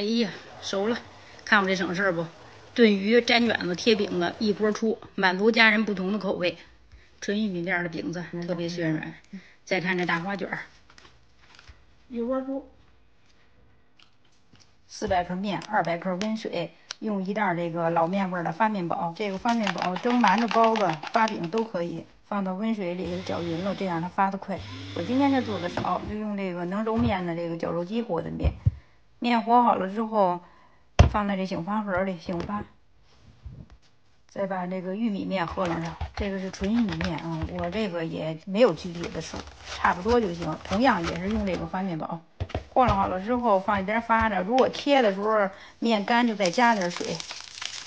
呀，熟了，看我这省事儿不？炖鱼、粘卷子、贴饼子一锅出，满足家人不同的口味。纯玉米面的饼子特别暄软。再看这大花卷儿，一锅出。400克面，200克温水，用1袋这个老面味的发面宝。这个发面宝蒸馒头、包子、发饼都可以，放到温水里给它搅匀了，这样它发得快。我今天就做的少，就用这个能揉面的这个绞肉机和的面。面和好了之后，放在这醒发盒里醒发。再把这个玉米面和上，这个是纯玉米面啊，我这个也没有具体的数，差不多就行。同样也是用这个发面宝，和好了之后放一边发着。如果贴的时候面干，就再加点水。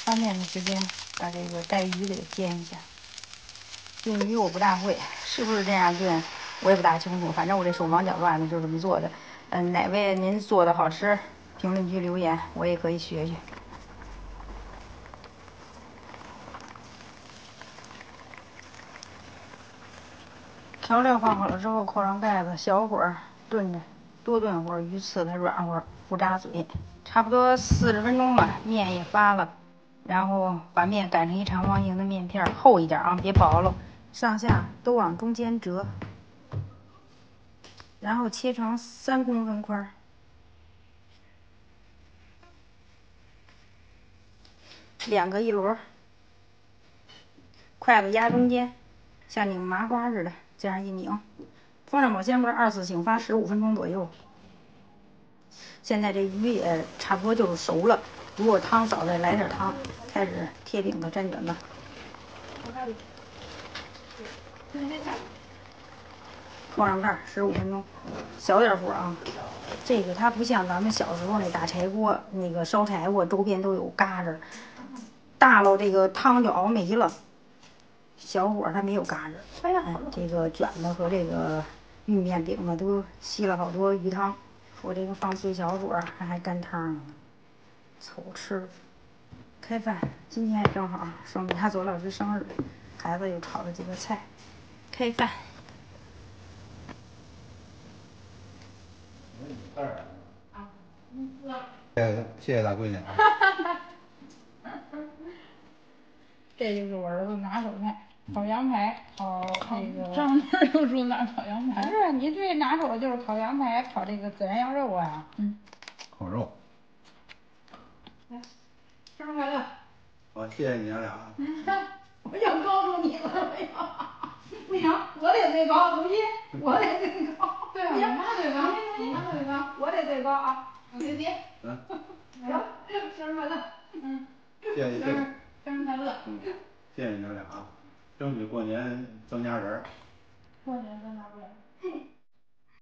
发面的时间把这个带鱼给煎一下。炖鱼我不大会，是不是这样炖我也不大清楚，反正我这手忙脚乱的就这么做的。哪位您做的好吃，评论区留言，我也可以学学。调料放好了之后，扣上盖子，小火炖着，多炖会儿，鱼刺它软和，不扎嘴。差不多40分钟了，面也发了，然后把面擀成一长方形的面片，厚一点啊，别薄了。上下都往中间折，然后切成3公分块。2个一摞，筷子压中间，像拧麻花似的，这样一拧。放上保鲜柜，2次醒发15分钟左右。现在这鱼也差不多就是熟了，如果汤少再来点汤。开始贴饼子、粘卷子。扣上盖15分钟，小点火啊。这个它不像咱们小时候那大柴锅，那个烧柴火周边都有嘎子，大了这个汤就熬没了。小火它没有嘎子。哎呀，这个卷子和这个玉米面饼子都吸了好多鱼汤。我这个放最小火，还干汤呢，凑吃。开饭，今天正好圣亚佐老师生日，孩子又炒了几个菜。开饭。谢谢大闺女。这就是我儿子拿手菜，烤羊排，烤那个。上面又说拿烤羊排。不是，你最拿手的就是烤羊排，烤这个孜然羊肉啊。烤肉。来，生日快乐！好，谢谢你娘俩。我想告诉你了，不行，我得最高，不信，我得最高。对啊，我妈最高，你妈最高，我得最高啊！别。行，生日快乐！谢谢生日快乐！谢谢你娘俩啊，争取过年增家人。过年增家人。